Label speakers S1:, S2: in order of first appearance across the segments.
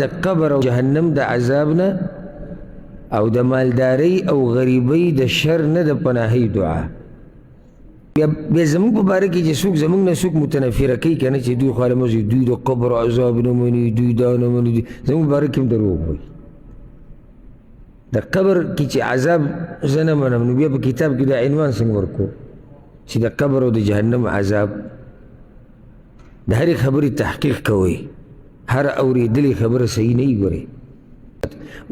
S1: د قبر او جهنم د عذاب نه او د مالدارۍ او غریبۍ د شر نه د پناهۍ دعا. بیا زمونږ په باره کې چې څوک زمونږ نه څوک متنفره کوي که نه چې دوی خو هلمزوي دوی د قبر عذاب نه مني دوی دا نه مني زمونږ په باره کې هم دروغ وایي. د قبر کې چې عذاب زه نه منم نو بیا په کتاب کې دا عنوان څنګه ورکړو چې د قبر او د جهنم عذاب. د هرې خبرې تحقیق کوئ، هر اورېدلې خبره صحیح نه وي. ګورئ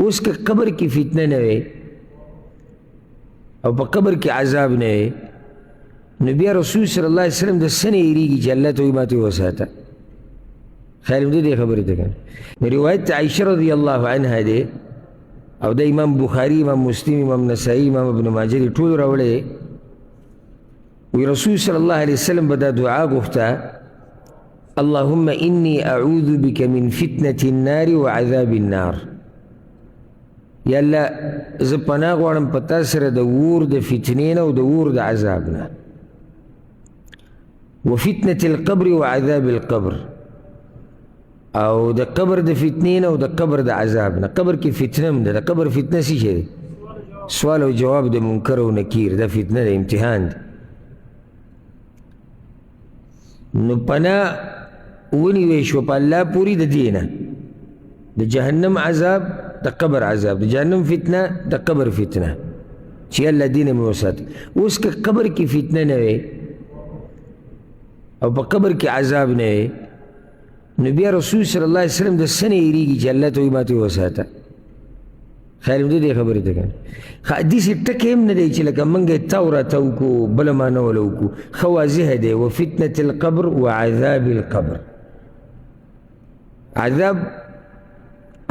S1: اوس که قبر کې فتنه نه وی او په قبر کې عذاب نه وی نو بیا رسول صلی الله علیه وسلم د څه نه یېرېږي چې الله ته وایي ما ته وساته. خیال مې دې خبرې ته کنه روایت عایشه رضی الله عنها دی او د امام بخاري، امام مسلم، امام نسائی، امام ابن ماجه دې ټول راوړی. وی رسول صلی الله علیه وسلم به دا دعا غوښته اللهم انی اعوذ بک من فتنة النار وعذاب النار. یا الله زه پناه غواړم په تا سره د اور د فتنې نه او د اور د عذاب نه. وفتنة القبر وعذاب القبر او د قبر د فتنې نه او د قبر د عذاب نه. قبر کې فتنه هم ده. د قبر فتنه څه شی دی؟ سوال او جواب د منکر او نکیر، دا فتنه ده، امتحان ده. نو پناه ونیوی شو په الله پوری د دې نه، د جهنم عذاب، د قبر عذاب، د جهنم فتنه، د قبر فتنه چې الله دې نه مې وساتي. اوس که قبر کې فتنه نه وی او په قبر کې عذاب نه وی نو بیا رسول صلی الله علیه وسلم د څه نه یېرېږي چې الله ته وایي ما ته وساته. خیال مې دې خبرې ته کنه داسې ټکی هم نه دی چې لکه موږ یې تاو راته وکړو بله معنه وله وکړو. ښه واضحه دی وفتنة القبر وعذاب القبر. عذاب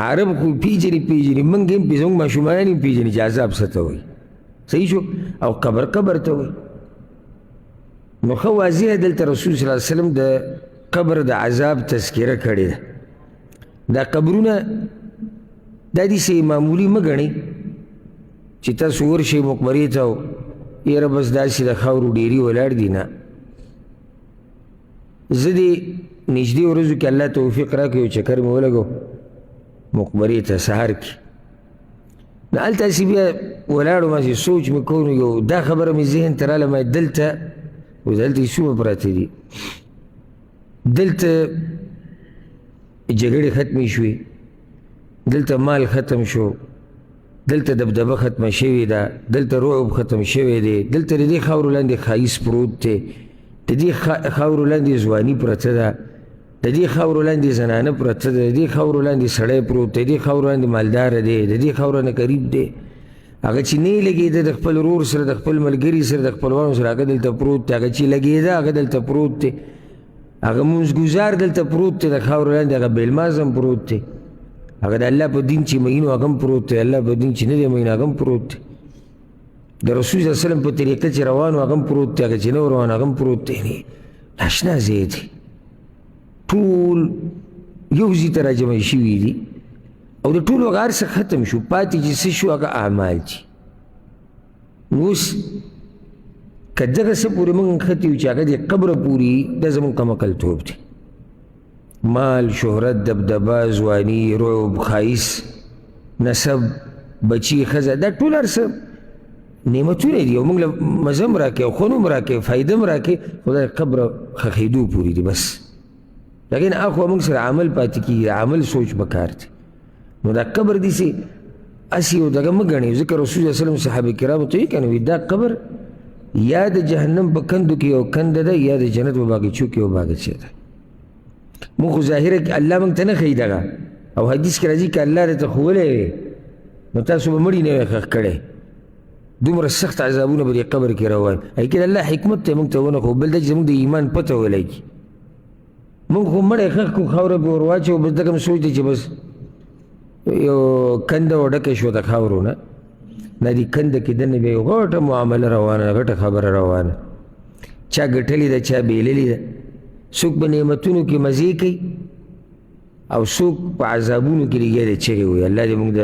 S1: عرب خو پیژني موږ هم زموږ ماشومان هم پیژني چې عذاب څه ته وایي. صحیح شو؟ او قبر قبر ته وایي. نو ښه واضحه دلته رسول صلی الله علیه وسلم د قبر د عذاب تذکره کړې ده. دا قبرونه دا داسې معمولي مه ګڼئ چې تاسو ورشئ مقبرې ته او یاره بس داسې د خاورو ډېري ولاړ دي. نه، زه دې نږدې ورځو کې الله توفیق راکړي یو چکر مې ولګو مقبرې ته سهار کې. نو هلته هسې بیا ولاړو ماسې سوچ مې کوو نو یو دا خبره مې ذهن ته راله ما دلته دلته یې څومره پراته دي، دلته جګړې ختمې شوې، دلته مال ختم شو، دلته دبدبه ختمه شوې ده، دلته رعب ختم شوی دی، دلته د دې خاورو لاندې ښایست پروت دی، د دې خاورو لاندې ځواني پرته ده، د دې خاورو لاندې زنانه پرته ده، د دې خاورو لاندې سړی پروت دی، د دې خاورو لاندې مالداره دی، د دې خاورو نه قریب دی. هغه چې نه یې لګېده د خپل ورور سره، د خپل ملګري سره، د خپلوانو سره، هغه دلته پروت دی. هغه چې لګېده هغه دلته پروت دی. هغه مونځګزار دلته پروت دی د خاورو لاندې. هغه بیلماز هم پروت دی. هغه د الله په دین چې مینو هغه هم پروت دی، الله په دین چې نه دی مینو هغه هم پروت دی. د رسول صلی الله علیه وسلم په طریقه چې روانو هغه هم پروت دی، هغه چې نه روان هغه هم پروت دی. ناشنا ځای دی، ټول یو ځای ته راجمع شوي دي او د ټولو هغه هر څه ختم شو، پاتې چې څه شو هغه اعمال دي. نو اوس که دغه څه پورې موږ نښتي یو چې هغه د قبره پورې دا زموږ کمعقلتوب دی. مال، شهرت، دبدبه، ځواني، رعب، ښایست، نسب، بچي، ښځه، دا ټول هر څه نعمتونه دي او موږ له مزه هم راکوي او خوند هم راکوي، فایده هم راکوي، خو دا د قبره ښخېدو پورې دي بس. لیکن اخوا موږ سره عمل پاتې کېږي، عمل سوچ پکار دی. نو دا قبر داسې هسې یو دغه مه ګڼئ. ځکه رسول صلی الله علیه وسلم صحابه کرامو ته وایي که نه، دا قبر یا د جهنم په کندو کې یو کنده ده یا د جنت په باغچو کې یو باغچه ده. مونږ خو ظاهره کې الله موږ ته نه ښیي دغه، او حدیث کې راځي که الله درته ښوولی وی نو تاسو به مړي نه وی ښخ کړی. دومره سخت عذابونه به دې قبر کې روان. هغې کې د الله حکمت ته موږ ته ونه ښو، بل دا چې زموږ د ایمان پته ولګي. موږ خو مړی ښخ کړو، خاوره پې ور واچوو، بس دغه م سوچ دی چې بس یو کنده وډکه شوه د خاورو نه. دا دې کنده کې دننه بیا یو غټه معامله روانه، غټه خبره روانه. چا ګټلې ده، چا بیللې ده. څوک په نعمتونو کې مزې کوي او څوک په عذابونو کې لګیا دی چغې وایي. الله دې موږ د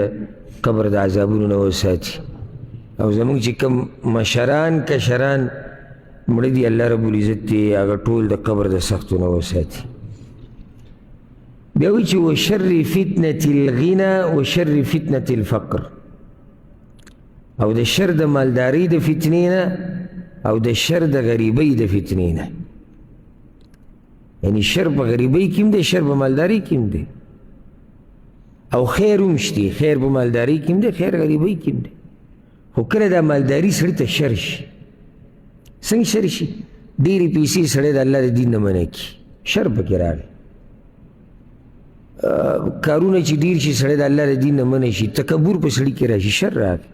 S1: قبر د عذابونو نه وساتي او زموږ چې کوم مشران کشران مړه دي الله رب العزت دې هغه ټول د قبر د سختو نه وساتي. بیا وایي چې وشر فتنة الغنى وشر فتنة الفقر، او د شر د مالدارۍ د فتنې نه او د شر د غریبۍ د فتنې نه. یعنی شر په غریبۍ کې هم دی، شر په مالدارۍ کې هم دی، او خیر هم شته، خیر په مالدارۍ کې هم دی، خیر غریبۍ کې هم دی. خو کله دا مالداري سړي ته شر شي، څنګه شر شي؟ ډېرې پیسې سړی د الله د دین نه منع کړي، شر پکې راغی. کارونه چې ډېر شي سړی د الله د دین نه منع شي، تکبر په سړي کې راشي، شر راغی.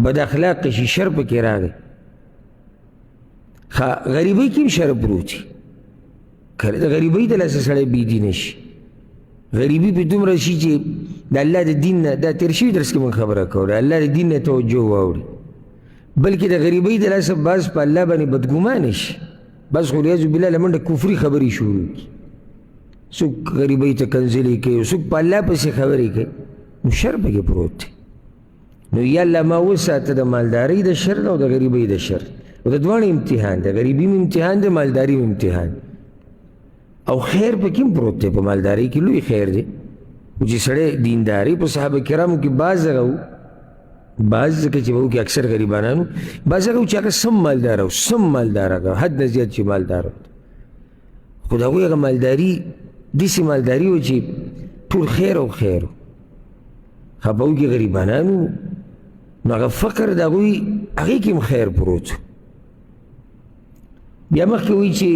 S1: بد اخلاق شي، شر پکې راغی. غریبۍ کې هم شر پروت وي. کله د غریبۍ د لاسه سړی بېدینه شي، غریبي په دومره شي چې د الله د دین نه، دا تېر شوي درس کې موږ خبره کوو، د الله د دین نه توجه واوړي، بلکې د غریبۍ د لاسه بعض په الله باندې بدګمانه شي، بعض خو والعیاذ بالله له منډه کفري خبرې شروع کړي، څوک غریبۍ ته کنځلې کوي، څوک په الله پسې خبرې کوي، نو شر پکې پروت دی. نو یا الله ما وساته د مالدارۍ د شر او د غریبۍ د شر، او د دواړو امتحان دی، غریبي هم امتحان دی، مالداري هم امتحان دی. او خیر پکې هم پروت دی، په مالدارۍ کې لوی خیر دی. چې سړی دینداري په صحابه کرامو کې بعض هغه و، بعض ځکه چې به و کې اکثر غریبانانو، بعض هغه و چې هغه سم مالدار و، سم مالدار هغه حد نه زیات چې مالدار و. خو د هغوی هغه مالداري داسې مالداري و چې ټول خیر او خیر و. خو په هغوی کې غریبانانو، نو هغه فقر د هغوی هغې کې هم خیر پروت و. بیا مخکې وایي چې